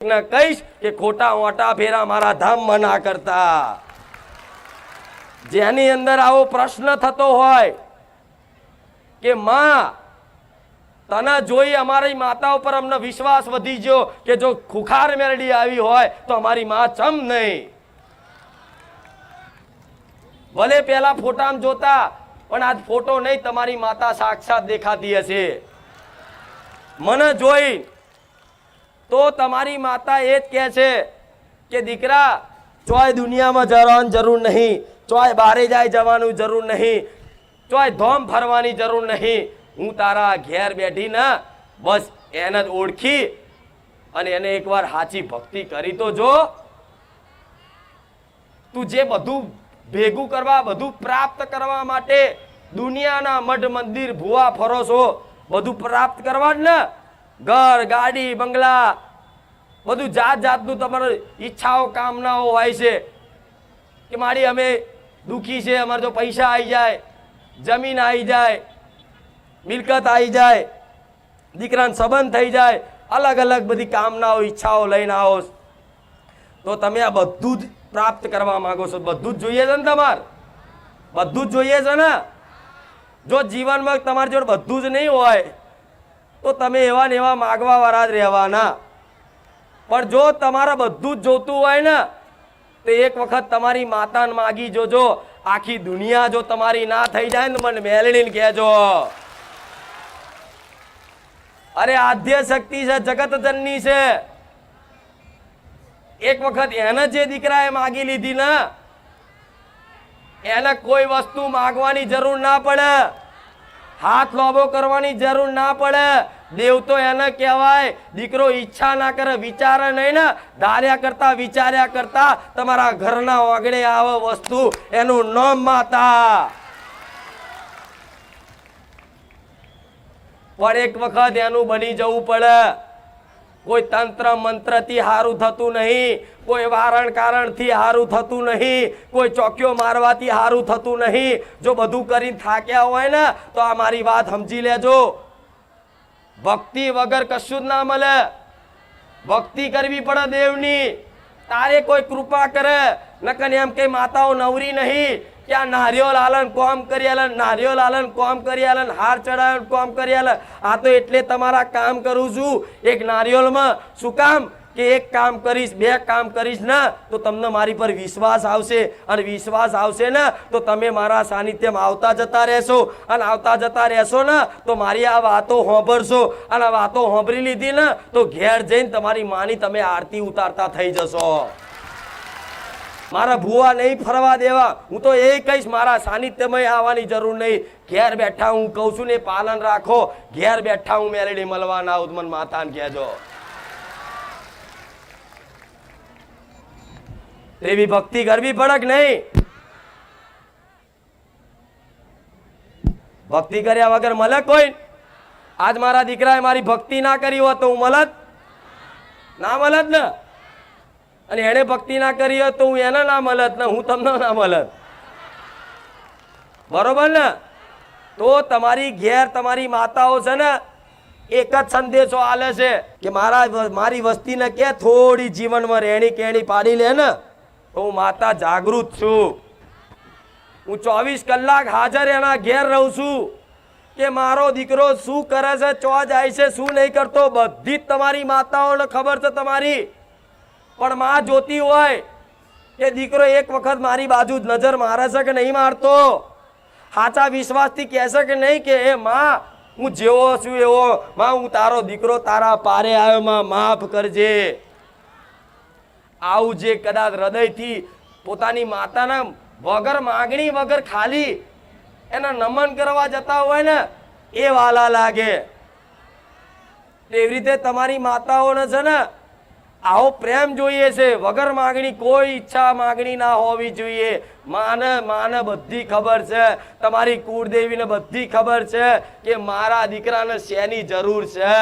કહીશ કે ખોટા ઓટા ફેરા મારા ધામમાં ના કરતા. જેની અંદર આવો પ્રશ્ન થતો હોય કે માં તને જોઈ અમારી માતા ઉપર અમને વિશ્વાસ વધી ગયો કે જો ખુખાર મેરડી આવી હોય તો અમારી માં ચમ નહીં. ભલે પેલા ફોટામાં જોતા પણ આજ ફોટો નહીં, તમારી માતા સાક્ષાત દેખાતી હશે. મને જોઈ તો તમારી માતા એ જ કહે છે કે દીકરા ચોય દુનિયામાં જવાની જરૂર નહીં, ચોય બારે જાય જવાનું જરૂર નહીં, ચોય ધોમ ફરવાની જરૂર નહીં. હું તારા ઘેર બેઠી ને બસ એને જ ઓળખી અને એને એકવાર સાચી ભક્તિ કરી તો જો. તું જે બધું ભેગું કરવા, બધું પ્રાપ્ત કરવા માટે દુનિયાના મઢ મંદિર ભૂવા ફરો છો, બધું પ્રાપ્ત કરવા જ ને, ઘર ગાડી બંગલા બધું જાત જાતનું તમારી ઈચ્છાઓ કામનાઓ હોય છે કે મારી અમે દુખી છે, અમારે જો પૈસા આવી જાય, જમીન આવી જાય, મિલકત આવી જાય, દીકરાને સંબંધ થઈ જાય, અલગ અલગ બધી કામનાઓ ઈચ્છાઓ લઈને આવો તો તમે આ બધું જ પ્રાપ્ત કરવા માંગો છો. બધું જ જોઈએ છે ને, તમારે બધું જ જોઈએ છે ને. જો જીવનમાં તમારી જોડે બધું જ નહીં હોય તો તમે એવા ને એવા માગવા વાળા જ રહેવાના. પણ જો તમારે બધું જ જોતું હોય ને તો એક વખત તમારી માતાને માગી જોજો. આખી દુનિયા જો તમારી ના થઈ જાય ને મને મેલડીને કહેજો. અરે આદ્ય શક્તિ છે, જગત જનની છે. એક વખત એને જે દીકરાએ માગી લીધી ને એને કોઈ વસ્તુ માગવાની જરૂર ના પડે, હાથ લોભો કરવાની જરૂર ના પડે. દેવ તો એને કહેવાય. દીકરો ઈચ્છા ના કરે, વિચારે નહીં ને, ધાર્યા કરતા વિચાર્યા કરતા તમારા ઘરના ઓગણે આવે વસ્તુ, એનું નામ માતા. પણ એક વખત એનું બની જવું પડે. કોઈ તંત્ર મંત્ર થી હારું થતું નહીં, કોઈ વારણ કારણ થી હારું થતું નહીં, કોઈ ચોક્યો મારવાથી હારું થતું નહીં. જો બધું કરીને થાક્યા હોય ને તો આ મારી વાત સમજી લેજો. ભક્તિ વગર કશું જ ના મળે. ભક્તિ કરવી પડે દેવની. તારે કોઈ કૃપા કરે નકન એમ કે માતાઓ નવરી નહીં કે આ નારિયોલ આલન કોમ કરી આલન, નારિયોલ આલન કોમ કરી આલન, હાર ચડાવન કોમ કરી આલન. આ તો એટલે તમારા કામ કરું છું. એક નારિયોલમાં શું કામ કે એક કામ કરીશ, બે કામ કરીશ ને તો તમને મારી પર વિશ્વાસ આવશે, અને વિશ્વાસ આવશે ને તો તમે મારા સાનિધ્યમાં આવતા જતા રહેશો, અને આવતા જતા રહેશો ને તો મારી આ વાતો સાંભળશો, અને આ વાતો સાંભળી લીધી ને તો ઘેર જઈને તમારી માની તમે આરતી ઉતારતા થઈ જશો. મારા ભૂવા નહીં ફરવા દેવા. હું તો એ કહીશ મારા સાનિધ્યમાં આવવાની જરૂર નહીં. ઘેર બેઠા હું કહું છું ને પાલન રાખો. ઘેર બેઠા હું મેલડી મળવાના આવું મને માતાને કહેજો. એવી ભક્તિ કરવી પડે કે નહીં? ભક્તિ કર્યા વગર મળે કોઈ? આજ મારા દીકરાએ મારી ભક્તિ ના કરી હોત તો હું મળત ના મળત ને, અને એને ભક્તિ ના કરી હોત તો હું એને ના મળત ને, હું તમને ના મળત. બરોબર ને? તો તમારી ઘેર તમારી માતાઓ છે ને એક જ સંદેશો આલે છે કે મારી વસ્તીને કે થોડી જીવનમાં રહેણી કેણી પાડી લે ને તો હું માતા જાગૃત છું. હું 24 કલાક હાજર એના ઘેર રહું છું કે મારો દીકરો શું કરે છે, ચો જાય છે, શું નહીં કરતો, બધી જ તમારી માતાઓને ખબર છે તમારી. પણ માં જોતી હોય કે દીકરો એક વખત મારી બાજુ નજર મારે છે કે નહીં મારતો, સાચા વિશ્વાસથી કહેશે કે નહીં કે એ માં હું જેવો છું એવો, માં હું તારો દીકરો તારા પારે આવ્યો, માં માફ કરજે. આવું જે કદાચ હૃદયથી પોતાની માતાના વગર માગણી વગર ખાલી એના નમન કરવા જતા હોય ને એ વાલા લાગે. એવી રીતે તમારી માતાઓને છે ને આવો પ્રેમ જોઈએ છે. વગર માગણી કોઈ ઈચ્છા માગણી ના હોવી જોઈએ. માને બધી ખબર છે, તમારી કુળદેવીને બધી ખબર છે કે મારા દીકરાને શેની જરૂર છે.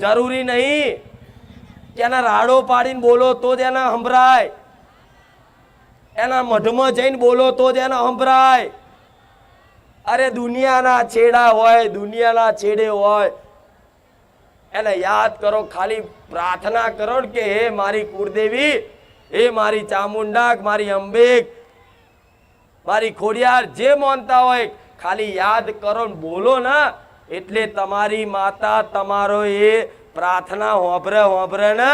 જરૂરી નહીં કે એના રાડો પાડીને બોલો તો જ એને સંભળાય, એના મઢમાં જઈને બોલો તો જ એને સંભળાય. અરે દુનિયાના છેડા હોય, દુનિયાના છેડે હોય એને યાદ કરો, ખાલી પ્રાર્થના કરો ને કે હે મારી કુળદેવી, હે મારી ચામુંડા, મારી અંબે, મારી ખોડિયાર, જે માનતા હોય ખાલી યાદ કરો ને બોલો ને, એટલે તમારી માતા તમારો એ પ્રાર્થના હોંભરે ને.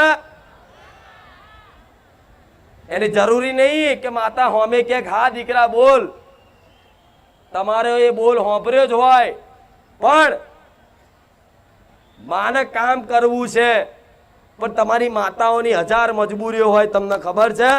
એને જરૂરી નહીં કે માતા હોમે કે હા દીકરા બોલ, તમારે એ બોલ હોંભર્યો જ હોય, પણ માને કામ કરવું છે. પણ તમારી માતાઓની હજાર મજબૂરીઓ હોય, તમને ખબર છે.